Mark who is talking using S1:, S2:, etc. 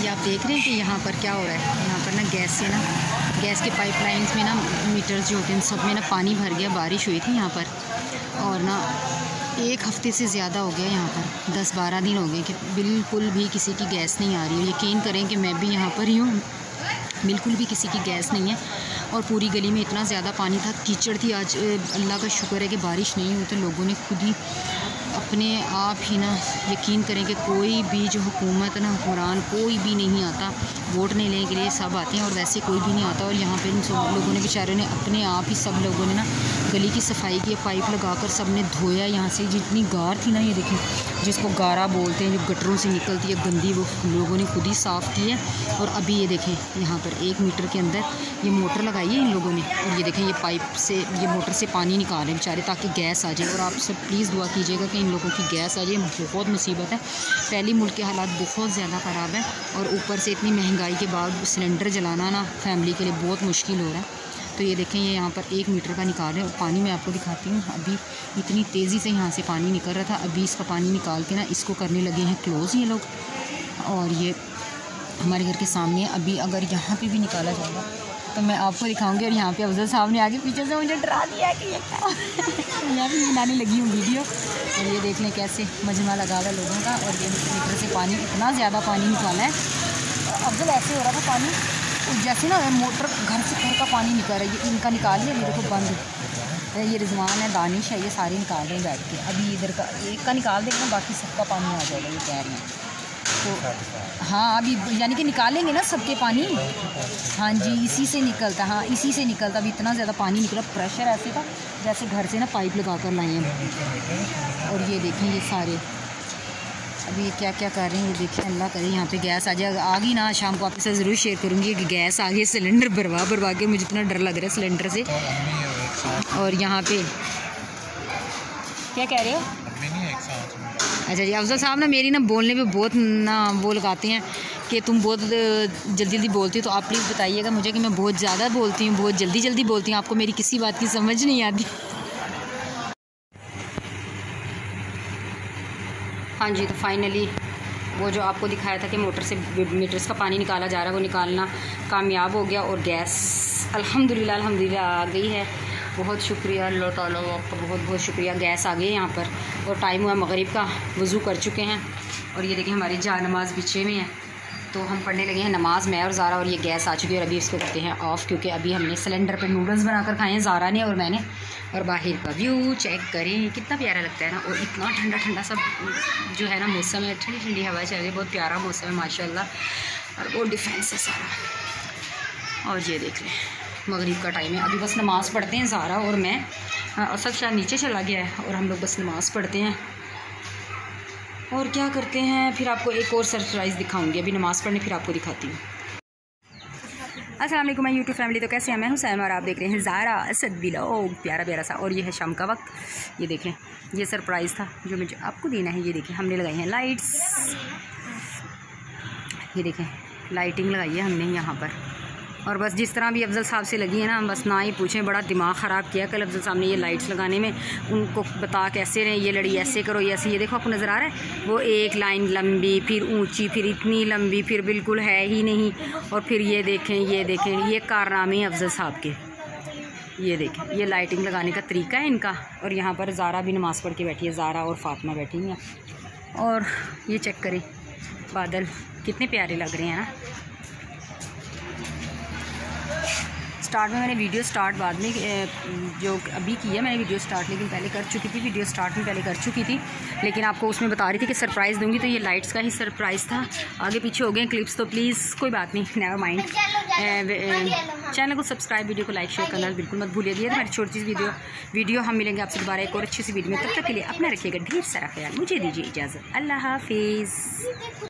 S1: ये आप देख रहे हैं कि यहाँ पर क्या हो रहा है। यहाँ पर ना गैस के पाइपलाइंस में ना मीटर्स जो होते हैं सब में ना पानी भर गया। बारिश हुई थी यहाँ पर और ना 1 हफ़्ते से ज़्यादा हो गया यहाँ पर, 10-12 दिन हो गए कि बिल्कुल भी किसी की गैस नहीं आ रही है। यकीन करें कि मैं भी यहाँ पर ही हूँ, बिल्कुल भी किसी की गैस नहीं है। और पूरी गली में इतना ज़्यादा पानी था, कीचड़ थी। आज अल्लाह का शुक्र है कि बारिश नहीं हुई, तो लोगों ने खुद ही अपने आप ही ना, यकीन करें कि कोई भी जो हुकूमत ना, हुक्मरान कोई भी नहीं आता वोट नहीं लेने के लिए, सब आते हैं और वैसे कोई भी नहीं आता। और यहाँ पे इन सब लोगों ने, बेचारों ने अपने आप ही, सब लोगों ने ना गली की सफाई की, पाइप लगाकर सब ने धोया। यहाँ से जितनी गार थी ना, ये देखें, जिसको गारा बोलते हैं, जो गटरों से निकलती है गंदी, वो लोगों ने खुद ही साफ़ की है। और अभी ये देखें यहाँ पर 1 मीटर के अंदर ये मोटर लगाई है इन लोगों ने, और ये देखें ये पाइप से, ये मोटर से पानी निकाल रहे हैं बेचारे ताकि गैस आ जाए। और आप सब प्लीज़ दुआ कीजिएगा कि इन लोगों की गैस आ जाए, बहुत मुसीबत है। पहली मुल्क के हालात बहुत ज़्यादा ख़राब है और ऊपर से इतनी महंगाई के बाद सिलेंडर जलाना ना फैमिली के लिए बहुत मुश्किल हो रहा है। तो ये देखें ये यहाँ पर 1 मीटर का निकाल रहे हैं। और पानी मैं आपको दिखाती हूँ, अभी इतनी तेज़ी से यहाँ से पानी निकल रहा था, अभी इसका पानी निकाल के ना इसको करने लगे हैं क्लोज़ ये लोग। और ये हमारे घर के सामने, अभी अगर यहाँ पे भी निकाला जाएगा तो मैं आपको दिखाऊंगी। और यहाँ पे अफजल साहब ने आगे पीछे से मुझे डरा दिया कि ये क्या यहाँ भी बनाने लगी हूँ वीडियो। और ये देख लें कैसे मजमा लगा हुआ है लोगों का। और ये मीटर से पानी, इतना ज़्यादा पानी निकाला है। अफजल ऐसे हो रहा था पानी जैसे ना मोटर घर से घर का पानी निकल रहा है। ये इनका निकाल लिया, मेरे को बंद। ये रिजवान है, दानिश है, ये सारे निकाल रहे हैं बैठ के। अभी इधर का एक का निकाल देंगे, बाकी सबका पानी आ जाएगा, ये कह रहे हैं। तो हाँ, अभी यानी कि निकालेंगे ना सबके पानी। हाँ जी, इसी से निकलता, हाँ इसी से निकलता। अभी इतना ज़्यादा पानी निकला, प्रेशर ऐसे था जैसे घर से ना पाइप लगा कर लाए हैं। और ये देखें ये सारे अभी ये क्या क्या कर रहे हैं, ये देखें। अल्लाह करे यहाँ पे गैस आ जाए। आ गई ना शाम को आपके साथ ज़रूर शेयर करूँगी कि गैस आ गई। सिलेंडर भरवा के मुझे इतना डर लग रहा है सिलेंडर से। और यहाँ पे क्या कह रहे हो? अच्छा जी, अफजल साहब ना मेरी ना बोलने पे बहुत ना वो लगाते हैं कि तुम बहुत जल्दी बोलती हो। तो आप प्लीज़ बताइएगा मुझे कि मैं बहुत ज़्यादा बोलती हूँ, बहुत जल्दी बोलती हूँ, आपको मेरी किसी बात की समझ नहीं आती। हाँ जी, तो फाइनली वो जो आपको दिखाया था कि मोटर से मीटर्स का पानी निकाला जा रहा है, वो निकालना कामयाब हो गया। और गैस अल्हम्दुलिल्लाह आ गई है। बहुत शुक्रिया अल्लाह ताला, आपका बहुत बहुत शुक्रिया। गैस आ गई यहाँ पर। और टाइम हुआ मगरिब का, वज़ू कर चुके हैं। और ये देखिए हमारी जा नमाज पीछे में है, तो हम पढ़ने लगे हैं नमाज, मैं और ज़ारा। और ये गैस आ चुकी है और अभी इसको करते हैं ऑफ़, क्योंकि अभी हमने सिलेंडर पे नूडल्स बनाकर खाए हैं, ज़ारा ने और मैंने। और बाहर का व्यू चेक करें, कितना प्यारा लगता है ना। और इतना ठंडा ठंडा सब जो है ना मौसम है, ठंडी ठंडी हवा चल रही है, बहुत प्यारा मौसम है माशाल्लाह। और वो डिफेंस है सारा। और ये देख लें मगरिब का टाइम है, अभी बस नमाज़ पढ़ते हैं ज़ारा और मैं। असद शायद नीचे चला गया है और हम लोग बस नमाज़ पढ़ते हैं और क्या करते हैं। फिर आपको एक और सरप्राइज़ दिखाऊंगी, अभी नमाज़ पढ़ने फिर आपको दिखाती हूँ। अस्सलाम वालेकुम माय यूट्यूब फैमिली, तो कैसे हैं? मैं हुसैन और आप देख रहे हैं ज़ारा असद व्लॉग, प्यारा प्यारा सा। और ये है शाम का वक्त। ये देखें ये सरप्राइज़ था जो मुझे आपको देना है। ये देखें हमने लगाई हैं लाइट्स, ये देखें लाइटिंग लगाई है हमने यहाँ पर। और बस जिस तरह भी अफजल साहब से लगी है ना, बस ना ही पूछें, बड़ा दिमाग ख़राब किया कल अफजल साहब ने ये लाइट्स लगाने में। उनको बता कैसे रहे, ये लड़ी ऐसे करो, ये ऐसे। ये देखो आपको नज़र आ रहा है, वो एक लाइन लंबी, फिर ऊंची, फिर इतनी लंबी, फिर बिल्कुल है ही नहीं। और फिर ये देखें ये कारनामे अफजल साहब के। ये देखें ये लाइटिंग लगाने का तरीका है इनका। और यहाँ पर ज़ारा भी नमाज़ पढ़ के बैठी है, ज़ारा और फातिमा बैठी हैं। और ये चेक करें बादल कितने प्यारे लग रहे हैं ना। स्टार्ट में मैंने वीडियो स्टार्ट बाद में जो अभी की है मैंने वीडियो स्टार्ट, लेकिन पहले कर चुकी थी, वीडियो स्टार्ट में पहले कर चुकी थी, लेकिन आपको उसमें बता रही थी कि सरप्राइज़ दूंगी। तो ये लाइट्स का ही सरप्राइज़ था। आगे पीछे हो गए क्लिप्स, तो प्लीज़ कोई बात नहीं, नेवर माइंड। चैनल को सब्सक्राइब, वीडियो को लाइक शेयर करना बिल्कुल मत भूलिए। मेरी छोटी सी वीडियो हम मिलेंगे आपसे दोबारा एक और अच्छी सी वीडियो में। तब तक के लिए अपना रखिएगा ढेर सारा ख्याल। मुझे दीजिए इजाज़त, अल्लाह हाफिज़।